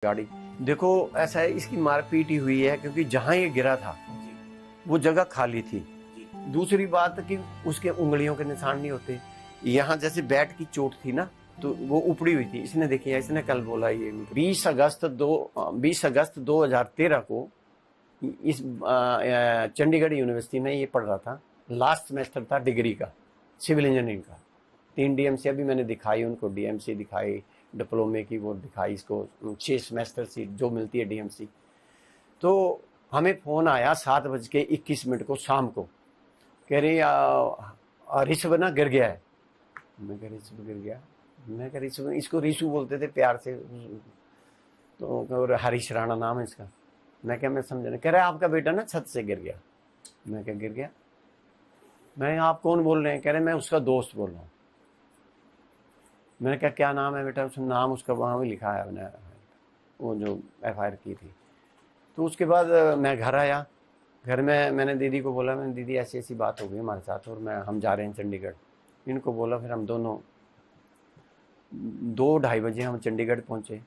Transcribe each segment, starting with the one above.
गाड़ी देखो, ऐसा है, इसकी मारपीट ही हुई है क्योंकि जहां ये गिरा था वो जगह खाली थी। दूसरी बात कि उसके उंगलियों के निशान नहीं होते। यहाँ जैसे बैट की चोट थी ना, तो वो उपड़ी हुई थी। इसने देखी है, इसने कल बोला ये 20 अगस्त 2013 को इस चंडीगढ़ यूनिवर्सिटी में ये पढ़ रहा था। लास्ट सेमेस्टर था डिग्री का, सिविल इंजीनियरिंग का। 3 डीएमसी अभी मैंने दिखाई उनको, डीएमसी दिखाई, डिप्लोमे की वो दिखाई इसको, 6 सेमेस्टर सीट जो मिलती है डीएमसी। तो हमें फ़ोन आया 7:21 को शाम को, कह रही ऋषभ ना गिर गया है। मैं कह ऋषभ गिर गया? मैं कह ऋषभ, इसको ऋषु बोलते थे प्यार से, तो और हरीश राणा नाम है इसका। मैं क्या, मैं समझा नहीं। कह रहा है आपका बेटा ना छत से गिर गया। मैं क्या गिर गया? मैं, आप कौन बोल रहे हैं? कह रहे मैं उसका दोस्त बोल रहा हूँ। मैंने कहा क्या नाम है बेटा? उसने नाम उसका वहाँ भी लिखा है मैंने, वो जो एफआईआर की थी। तो उसके बाद मैं घर आया। घर में मैंने दीदी को बोला, मैंने दीदी ऐसी ऐसी बात हो गई हमारे साथ और हम जा रहे हैं चंडीगढ़। इनको बोला, फिर हम दोनों 2-2:30 बजे हम चंडीगढ़ पहुँचे।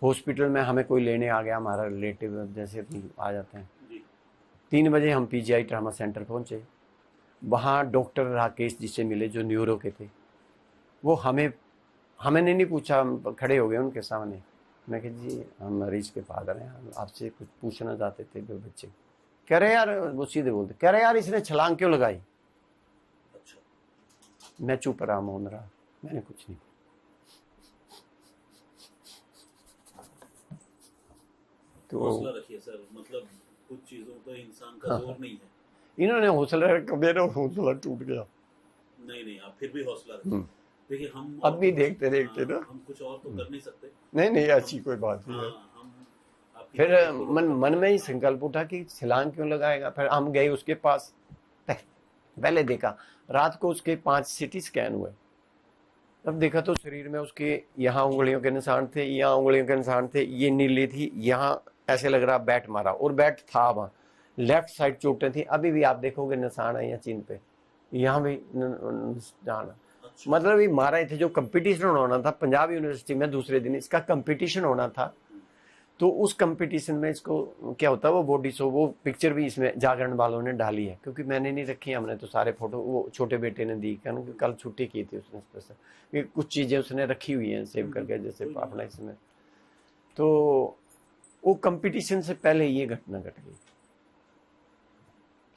हॉस्पिटल में हमें कोई लेने आ गया, हमारा रिलेटिव जैसे आ जाते हैं। 3 बजे हम पीजीआई ट्रामा सेंटर पहुँचे। वहाँ डॉक्टर राकेश जी से मिले जो न्यूरो के थे। वो हमें नहीं पूछा, हम खड़े हो गए उनके सामने। मैं कहा जी हम मरीज के फादर हैं, हम आपसे कुछ पूछना चाहते थे। दो बच्चे कह रहे यार, वो सीधे बोलते, कह रहे यार इसने छलांग क्यों लगाई? अच्छा। मैं चुप रहा, मौन रहा, मैंने कुछ नहीं। तो हौसला रखिए सर, मतलब कुछ चीजों पर इंसान का जोर नहीं है। इन्होंने हौसला रखा, मेरा हौसला टूट गया। नहीं, आप फिर भी हौसला रखिए। देखिए हम अब भी देखते ना, हम कुछ और तो कर नहीं सकते। नहीं ऐसी कोई बात नहीं है। फिर मन में ही संकल्प उठा कि छलांग क्यों लगाएगा। फिर हम गए उसके पास, पहले देखा रात को उसके 5 सीटी स्कैन हुए। तब देखा तो शरीर में उसके यहाँ उंगलियों के निशान थे, यहाँ उंगलियों के निशान थे, ये नीली थी, यहाँ ऐसे लग रहा बैट मारा, और बैट था वहाँ। लेफ्ट साइड चोटें थी, अभी भी आप देखोगे निशान है यहाँ चिन्ह पे, यहाँ भी निशान। मतलब ये मारा ही थे। जो कंपटीशन होना था पंजाब यूनिवर्सिटी में, दूसरे दिन इसका कंपटीशन होना था। तो उस कंपटीशन में इसको क्या होता है, वो बॉडी शो, वो पिक्चर भी इसमें जागरण वालों ने डाली है, क्योंकि मैंने नहीं रखी, हमने तो सारे फोटो वो छोटे बेटे ने दी, क्योंकि कल छुट्टी की थी उसने स्पेशल। कुछ चीज़ें उसने रखी हुई हैं सेव करके, जैसे अपना इसमें। तो वो कंपटीशन से पहले ये घटना घट गई।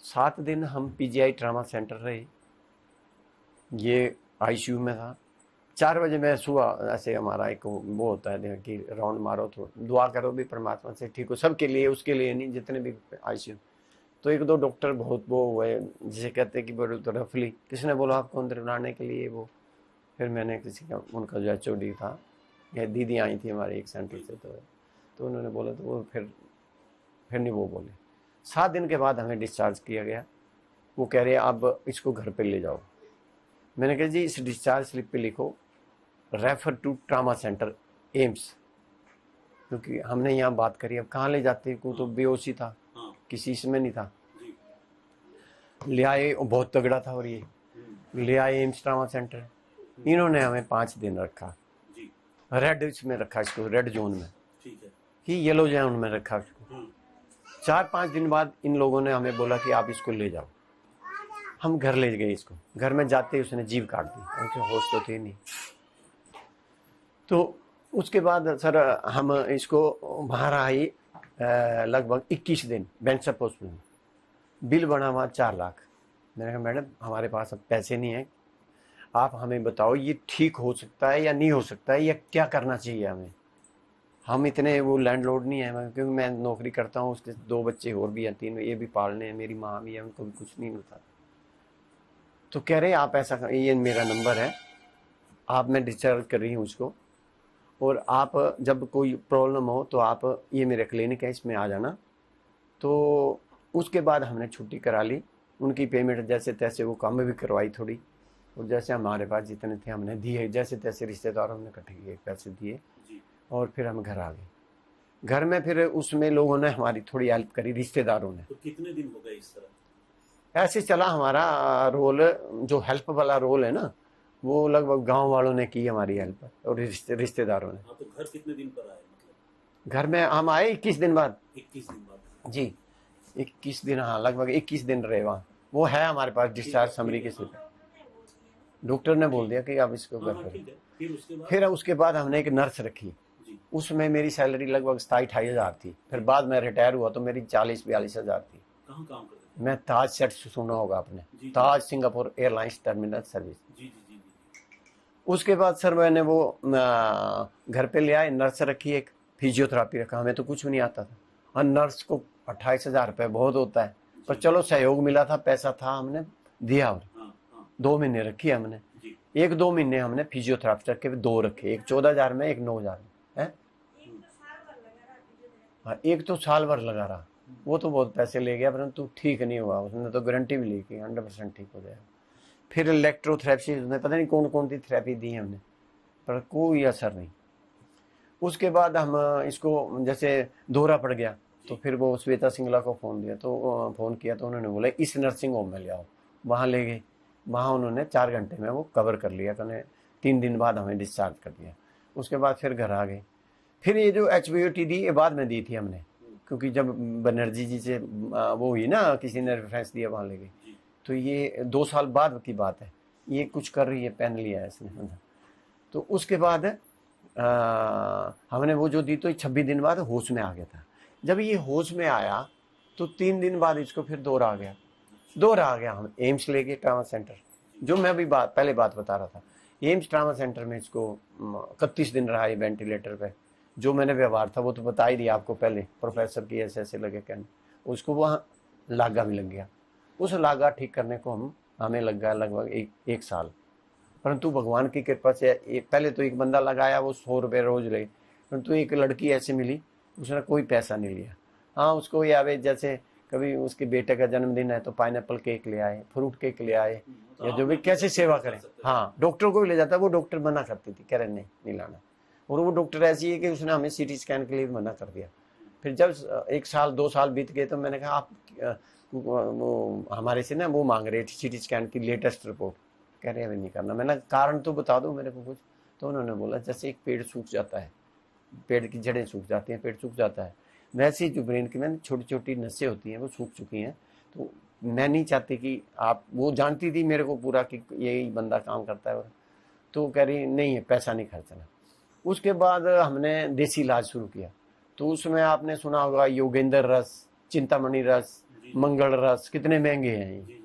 7 दिन हम पीजीआई ट्रामा सेंटर रहे। ये आईसीयू में था। 4 बजे मैं सुबह, ऐसे हमारा एक वो होता है कि राउंड मारो, तो दुआ करो भी परमात्मा से ठीक हो, सबके लिए, उसके लिए नहीं, जितने भी आईसीयू। तो 1-2 डॉक्टर बहुत वो हुए, जिसे कहते हैं कि बड़े तो रफली, किसने बोला आपको अंदर लाने के लिए वो। फिर मैंने किसी का, उनका जो एचओडी था, या दीदी आई थी हमारे एक सेंटर से, तो उन्होंने बोला, तो वो फिर नहीं वो बोले। 7 दिन के बाद हमें डिस्चार्ज किया गया। वो कह रहे अब इसको घर पर ले जाओ। मैंने कहा जी इस डिस्चार्ज स्लिप पे लिखो refer to trauma centre AIIMS, क्योंकि हमने यहाँ बात करी, अब कहाँ ले जाते को, तो बेहोशी था, किसी इसमें नहीं था। ले आए, बहुत तगड़ा था, और ये ले आए एम्स ट्रामा सेंटर। इन्होंने हमें 5 दिन रखा, रेड इसमें रखा इसको, रेड जोन में, कि येलो जोन में रखा इसको। 4-5 दिन बाद इन लोगों ने हमें बोला कि आप इसको ले जाओ। हम घर ले गए इसको। घर में जाते ही उसने जीभ काट दी, उनके होश तो थे नहीं। तो उसके बाद सर हम इसको बाहर आई लगभग 21 दिन बेंचअप हॉस्पिटल में। बिल बना हुआ 4 लाख। मैंने कहा मैडम हमारे पास अब पैसे नहीं हैं, आप हमें बताओ ये ठीक हो सकता है या नहीं हो सकता है, या क्या करना चाहिए हमें। हम इतने वो लैंडलॉर्ड नहीं है, क्योंकि मैं नौकरी करता हूँ, उसके 2 बच्चे और भी हैं, 3, ये भी पालने हैं, मेरी माँ भी है, उनको भी कुछ नहीं मिलता। तो कह रहे आप ऐसा, ये मेरा नंबर है, आप, मैं डिस्चार्ज कर रही हूँ उसको, और आप जब कोई प्रॉब्लम हो तो आप, ये मेरा क्लिनिक है, इसमें आ जाना। तो उसके बाद हमने छुट्टी करा ली। उनकी पेमेंट जैसे तैसे वो काम भी करवाई थोड़ी, और जैसे हमारे पास जितने थे हमने दिए, जैसे तैसे रिश्तेदारों ने इकट्ठे किए पैसे दिए, और फिर हम घर आ गए। घर में फिर उसमें लोगों ने हमारी थोड़ी हेल्प करी, रिश्तेदारों ने। तो कितने दिन हो गए इस तरह? ऐसे चला हमारा रोल, जो हेल्प वाला रोल है ना, वो लगभग गांव वालों ने की हमारी हेल्प, और रिश्तेदारों ने। तो घर कितने दिन पर आए मतलब? घर में हम आए 21 दिन बाद 21 दिन बाद जी, 21 दिन, हाँ लगभग 21 दिन रहे वहाँ। वो है हमारे पास डिस्चार्ज समरी के स्लिप। डॉक्टर ने बोल दिया कि आप इसको घर करें। ठीक है। फिर उसके बाद हमने एक नर्स रखी, जी उसमें मेरी सैलरी लगभग 27-28 हज़ार थी। फिर बाद में रिटायर हुआ तो मेरी 40-42 हज़ार थी। कहाँ काम करते थे? मैं ताज सेट सुना होगा आपने, जी। ताज सिंगापुर एयरलाइंस टर्मिनल सर्विस। जी जी जी जी उसके बाद सर मैंने वो घर पे ले आए, नर्स रखी, एक फिजियोथेरापी रखा। हमें तो कुछ भी नहीं आता था, और नर्स को 28 हज़ार रुपये बहुत होता है, पर चलो सहयोग मिला था, पैसा था, हमने दिया। और हाँ हाँ 2 महीने रखी हमने। जी 1-2 महीने हमने फिजियोथेरापी रखे, 2 रखे, एक 14 हज़ार में, एक 9 हज़ार में है। हाँ, एक तो साल भर लगा रहा, वो तो बहुत पैसे ले गया, परंतु ठीक नहीं हुआ। उसने तो गारंटी भी ली कि 100% ठीक हो जाएगा। फिर इलेक्ट्रोथेरेपी, उसने पता नहीं कौन कौन सी थेरेपी दी हमने, पर कोई असर नहीं। उसके बाद हम इसको जैसे दोहरा पड़ गया, तो फिर वो श्वेता सिंगला को फ़ोन किया, तो उन्होंने बोला इस नर्सिंग होम में ले आओ। वहाँ ले गए, वहाँ उन्होंने 4 घंटे में वो कवर कर लिया, तो 3 दिन बाद हमें डिस्चार्ज कर दिया। उसके बाद फिर घर आ गए। फिर ये जो HBOT दी, ये बाद में दी थी हमने, क्योंकि जब बनर्जी जी से वो हुई ना, किसी ने रेफरेंस दिया, वहाँ ले गए। तो ये 2 साल बाद की बात है, ये कुछ कर रही है, पेन लिया है इसने। तो उसके बाद हमने वो जो दी, तो 26 दिन बाद होश में आ गया था। जब ये होश में आया तो 3 दिन बाद इसको फिर दौरा आ गया। हम एम्स ले गए, ट्रामा सेंटर, जो मैं अभी पहले बात बता रहा था। एम्स ट्रामा सेंटर में इसको 31 दिन रहा है वेंटिलेटर पे। जो मैंने व्यवहार था वो तो बता ही दिया आपको पहले, प्रोफेसर की ऐसे लगे कहने। उसको वहाँ लागा भी लग गया। उस लागा ठीक करने को हमें लग गया लगभग एक साल। परंतु भगवान की कृपा से पहले तो एक बंदा लगाया, वो 100 रुपये रोज ले, परंतु एक लड़की ऐसी मिली, उसने कोई पैसा नहीं लिया। हाँ, उसको ये आवे, जैसे कभी उसके बेटे का जन्मदिन है तो पाइनएप्पल केक ले आए, फ्रूट केक ले आए, या जो भी कैसे सेवा करें। हाँ, डॉक्टर को भी ले जाता, वो डॉक्टर मना करती थी, कह रहे नहीं लाना। और वो डॉक्टर ऐसी है कि उसने हमें CT स्कैन के लिए मना कर दिया। फिर जब 1 साल 2 साल बीत गए, तो मैंने कहा आप वो हमारे से ना वो मांग रहे थे CT स्कैन की लेटेस्ट रिपोर्ट, कह रहे हैं अभी नहीं करना। मैंने कारण तो बता दो मेरे को कुछ। तो उन्होंने बोला जैसे एक पेड़ सूख जाता है, पेड़ की जड़ें सूख जाती हैं, पेड़ सूख जाता है, वैसे ही जो ब्रेन की में छोटी छोटी नसें होती हैं वो सूख चुकी हैं। तो मैं नहीं चाहती कि आप, वो जानती थी मेरे को पूरा कि यही बंदा काम करता है। और तो कह रही नहीं है, पैसा नहीं खर्चना। उसके बाद हमने देसी इलाज शुरू किया। तो उसमें आपने सुना होगा योगेंद्र रस, चिंतामणि रस, मंगल रस, कितने महंगे हैं ये।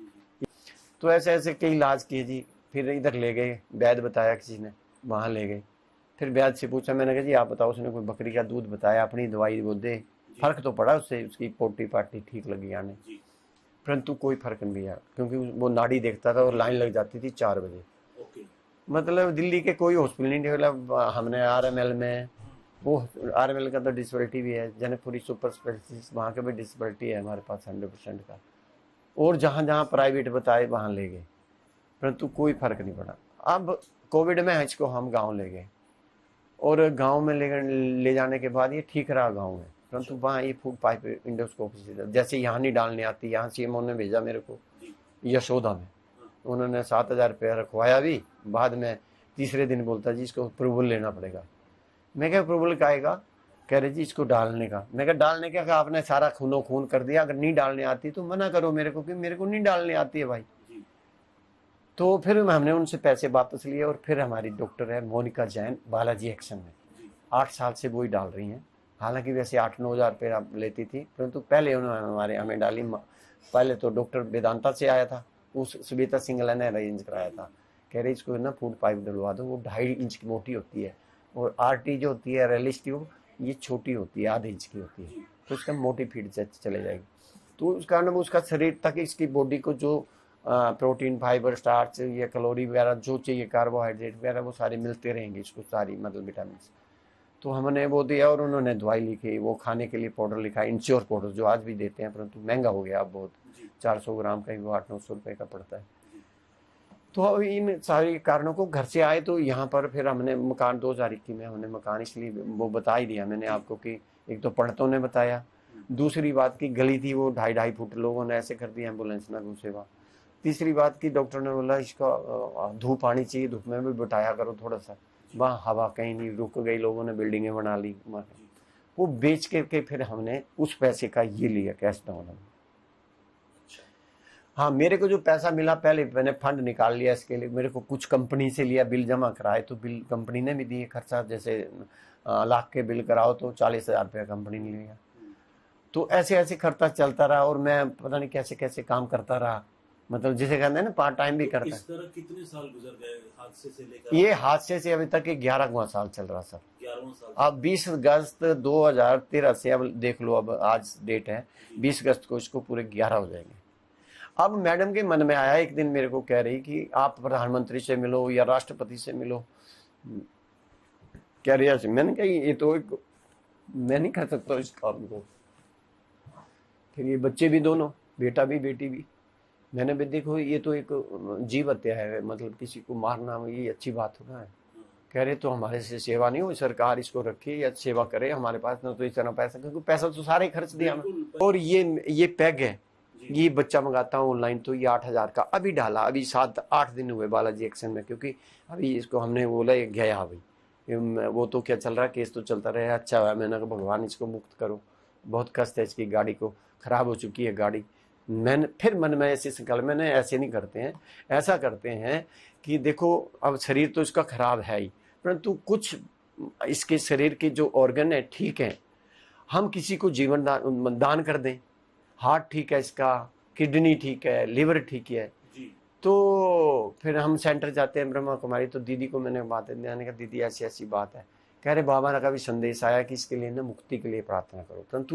तो ऐसे ऐसे कई इलाज किए जी। फिर इधर ले गए, वैद्य बताया किसी ने, वहाँ ले गए। फिर वैद्य से पूछा, मैंने कहा जी आप बताओ। उसने कोई बकरी का दूध बताया, अपनी दवाई वो दे। फर्क तो पड़ा उससे, उसकी पोटी पाटी ठीक लगी आने, परंतु कोई फर्क नहीं आया, क्योंकि वो नाड़ी देखता था और लाइन लग जाती थी 4 बजे। मतलब दिल्ली के कोई हॉस्पिटल नहीं, मतलब हमने RML में, वो RML का तो डिसेबिलिटी भी है, जनकपुरी सुपर स्पेशलिस्ट, वहाँ का भी डिसेबिलिटी है हमारे पास 100% का। और जहाँ जहाँ प्राइवेट बताए वहाँ ले गए, परंतु कोई फर्क नहीं पड़ा। अब कोविड में इसको हम गांव ले गए, और गांव में ले जाने के बाद ये ठीक रहा गांव में, परंतु वहाँ ये फूड पाइप इंडोस्कोपी से, जैसे यहाँ नहीं डालने आती, यहाँ CMO ने भेजा मेरे को यशोदा में। उन्होंने 7,000 रुपया रखवाया भी। बाद में तीसरे दिन बोलता जी इसको अप्रूवल लेना पड़ेगा। मैं क्या अप्रूवल का आएगा? कह रहे जी इसको डालने का। मैं क्या डालने का? आपने सारा खूनो खून कर दिया, अगर नहीं डालने आती तो मना करो मेरे को, कि मेरे को नहीं डालने आती है भाई। तो फिर हमने उनसे पैसे वापस लिए, और फिर हमारी डॉक्टर है मोनिका जैन, बालाजी एक्शन में 8 साल से वो ही डाल रही हैं। हालांकि वैसे 8-9 हज़ार रुपये लेती थी, परंतु पहले उन्होंने हमें डाली। पहले तो डॉक्टर वेदांता से आया था, उस श्वेता सिंगला ने अरेंज कराया था। कह रहे इसको ना फूड पाइप डलवा दो, वो 2.5 इंच की मोटी होती है, और RT जो होती है रेलिस ट्यूब, ये छोटी होती है, आधे इंच की होती है, तो इसका मोटी फीड से चले जाएगी। तो उस कारण उसका शरीर तक, इसकी बॉडी को जो प्रोटीन, फाइबर, स्टार्च, ये कैलोरी वगैरह जो चाहिए, कार्बोहाइड्रेट वगैरह, वो सारे मिलते रहेंगे इसको, सारी मतलब विटामिन। तो हमने वो दिया, और उन्होंने दवाई लिखी, वो खाने के लिए पाउडर लिखा, इंश्योर पाउडर, जो आज भी देते हैं, परंतु महंगा हो गया अब बहुत, 400 ग्राम का ही वो 800-900 रुपये का पड़ता है। तो इन सारे कारणों को घर से आए, तो यहाँ पर फिर हमने मकान 2021 में हमने मकान, इसलिए वो बता ही दिया मैंने आपको कि एक तो पंडितों ने बताया, दूसरी बात की गली थी वो 2.5 फुट, लोगों ने ऐसे कर दी एम्बुलेंस ना घुसे वहाँ। तीसरी बात की डॉक्टर ने बोला इसका धूप आनी चाहिए, धूप में भी बिठाया करो थोड़ा सा, वहाँ हवा कहीं नहीं, रुक गई, लोगों ने बिल्डिंगें बना ली। वो बेच के फिर हमने उस पैसे का ये लिया कैश डाउन। अच्छा। हाँ, मेरे को जो पैसा मिला पहले मैंने फंड निकाल लिया इसके लिए, मेरे को कुछ कंपनी से लिया, बिल जमा कराए तो बिल कंपनी ने भी दिए खर्चा, जैसे लाख के बिल कराओ तो 40,000 रुपया कंपनी ने लिया। तो ऐसे ऐसे खर्चा चलता रहा और मैं पता नहीं कैसे कैसे काम करता रहा, मतलब जिसे कहते हैं ना पार्ट टाइम भी तो करता। इस तरह कितने साल गुजर गए हादसे से लेकर? ये हादसे से अभी तक 11वां साल चल रहा सर। 11वां साल। अब 20 अगस्त 2013 से, अब देख लो, अब आज डेट है 20 अगस्त को, इसको पूरे 11 हो जाएंगे। अब मैडम के मन में आया एक दिन, मेरे को कह रही कि आप प्रधानमंत्री से मिलो या राष्ट्रपति से मिलो, कह रही ऐसे। मैंने कहा ये तो एक, मैं नहीं कर सकता इस काम को। फिर ये बच्चे भी दोनों, बेटा भी बेटी भी, मैंने भी देखो ये तो एक जीव हत्या है, मतलब किसी को मारना ये अच्छी बात होना है। कह रहे तो हमारे से सेवा नहीं हो, सरकार इसको रखे या सेवा करे, हमारे पास ना तो इस तरह पैसा, क्योंकि पैसा तो सारे खर्च दिया। और ये पैग है, ये बच्चा मंगाता हूँ ऑनलाइन, तो ये 8,000 का अभी डाला, अभी 7-8 दिन हुए बालाजी एक्शन में, क्योंकि अभी इसको हमने बोला ये गया भाई, वो तो क्या चल रहा है, केस तो चलता रहे। अच्छा है, मैंने कहा भगवान इसको मुक्त करो, बहुत कष्ट है इसकी, गाड़ी को खराब हो चुकी है गाड़ी। मैंने फिर मन में ऐसे संकल्प, मैंने ऐसे नहीं करते हैं, ऐसा करते हैं कि देखो अब शरीर तो इसका खराब है ही, परंतु कुछ इसके शरीर के जो ऑर्गन है ठीक है, हम किसी को जीवन दान कर दें। हार्ट ठीक है इसका, किडनी ठीक है, लिवर ठीक है जी। तो फिर हम सेंटर जाते हैं ब्रह्मा कुमारी, तो दीदी को मैंने बात मैंने कहा दीदी ऐसी ऐसी बात है। कह रहे बाबा का भी संदेश आया कि इसके लिए ना मुक्ति के लिए प्रार्थना करो, परंतु